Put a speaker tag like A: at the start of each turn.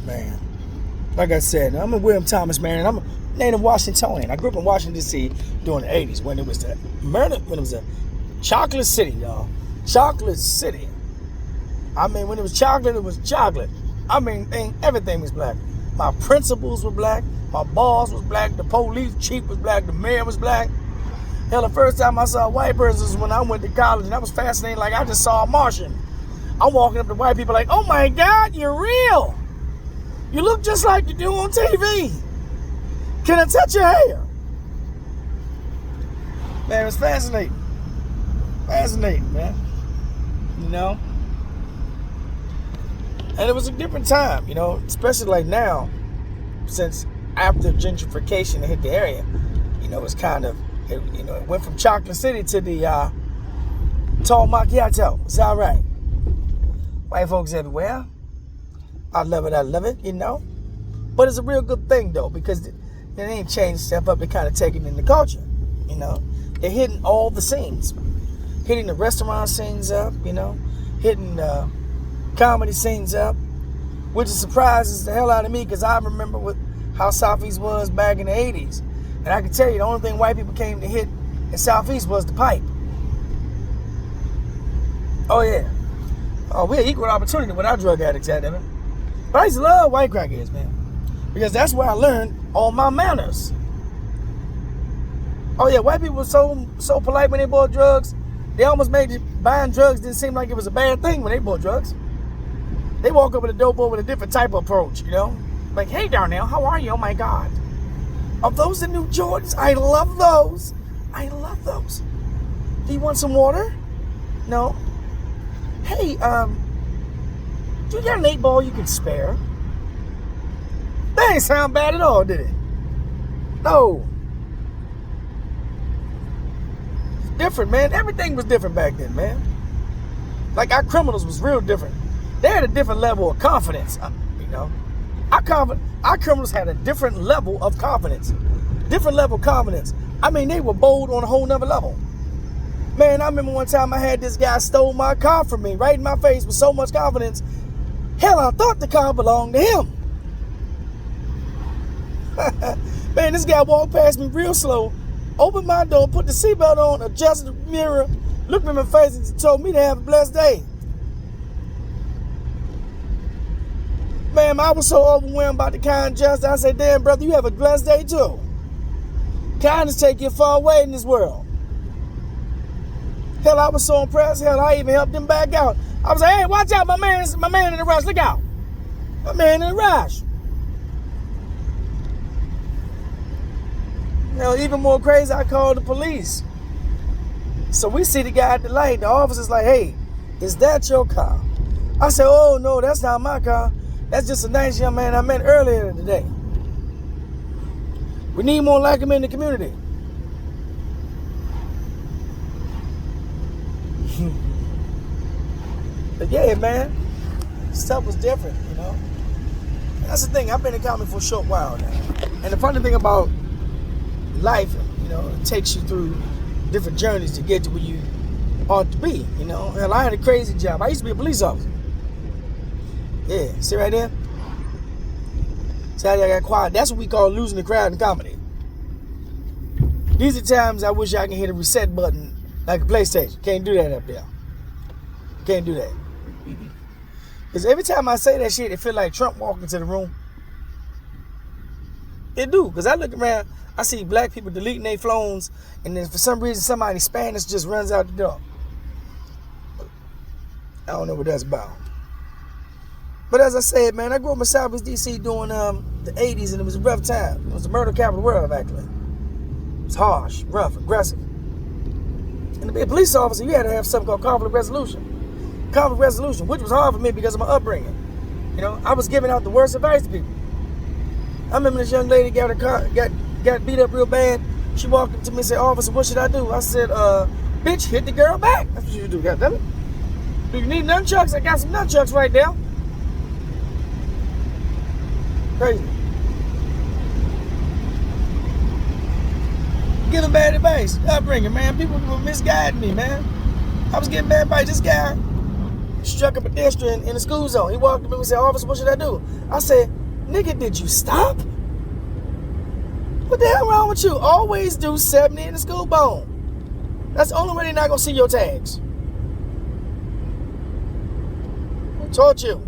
A: man. Like I said, I'm a William Thomas man, and I'm a native Washingtonian. I grew up in Washington, D.C. during the 80s when it was a chocolate city, y'all. Chocolate city. I mean, when it was chocolate, it was chocolate. I mean, everything was black. My principals were black. My boss was black. The police chief was black. The mayor was black. Hell, the first time I saw a white person was when I went to college, and I was fascinated like I just saw a Martian. I'm walking up to white people like, oh my God, you're real. You look just like you do on TV. Can I touch your hair? Man, it was fascinating. Fascinating, man. You know? And it was a different time, you know, especially like now, since after gentrification hit the area, you know, it's kind of, it went from Chocolate City to the tall macchiato. It's all right. White folks everywhere. I love it, you know. But it's a real good thing, though, because they ain't changed stuff up. They're kind of taking in the culture, you know. They're hitting all the scenes. Hitting the restaurant scenes up, you know. Hitting comedy scenes up. Which surprises the hell out of me, because I remember how Southeast was back in the 80s. And I can tell you, the only thing white people came to hit in Southeast was the pipe. Oh, yeah. Oh, we had equal opportunity with our drug addicts at it. But I used to love white crackheads, man. Because that's where I learned all my manners. Oh, yeah, white people were so polite when they bought drugs. They almost made buying drugs didn't seem like it was a bad thing when they bought drugs. They walk up with a dope boy with a different type of approach, you know? Like, hey, Darnell, how are you? Oh, my God. Are those the new Jordans? I love those. I love those. Do you want some water? No. Hey, do you got an 8-ball you can spare? That ain't sound bad at all, did it? No. It's different, man. Everything was different back then, man. Like, our criminals was real different. They had a different level of confidence, you know. Our criminals had a different level of confidence. Different level of confidence. I mean, they were bold on a whole nother level. Man, I remember one time I had this guy stole my car from me right in my face with so much confidence. Hell, I thought the car belonged to him. Man, this guy walked past me real slow, opened my door, put the seatbelt on, adjusted the mirror, looked me in my face and told me to have a blessed day. Man, I was so overwhelmed by the kind gesture. I said, damn, brother, you have a blessed day too. Kindness take you far away in this world. Hell, I was so impressed. Hell, I even helped him back out. I was like, hey, watch out, my man in the rush. Look out. My man in the rush. You know, even more crazy, I called the police. So we see the guy at the light. The officer's like, hey, is that your car? I said, oh, no, that's not my car. That's just a nice young man I met earlier today. We need more like him in the community. But yeah, man, stuff was different, you know. And that's the thing. I've been in comedy for a short while now. And the funny thing about life, you know, it takes you through different journeys to get to where you ought to be, you know. Hell, I had a crazy job. I used to be a police officer. Yeah, see right there? See how I got quiet? That's what we call losing the crowd in comedy. These are times I wish I could hit a reset button like a PlayStation. Can't do that up there. Can't do that. Because every time I say that shit, it feel like Trump walking into the room. It do. Because I look around, I see black people deleting their phones, and then for some reason somebody Spanish just runs out the door. I don't know what that's about. But as I said, man, I grew up in Southeast D.C. during the 80s, and it was a rough time. It was the murder capital of the world, actually. It was harsh, rough, aggressive. And to be a police officer, you had to have something called conflict resolution. Conflict resolution, which was hard for me because of my upbringing. You know, I was giving out the worst advice to people. I remember this young lady got beat up real bad. She walked up to me and said, officer, what should I do? I said, bitch, hit the girl back. That's what you do, goddammit. Do you need nunchucks? I got some nunchucks right there. Crazy. Giving bad advice. Upbringing, man. People were misguiding me, man. I was getting bad advice. This guy, struck a pedestrian in the school zone. He walked up to me and said, "Officer, what should I do?" I said, "Nigga, did you stop? What the hell wrong with you? Always do 70 in the school zone. That's the only way they're not going to see your tags." I told you.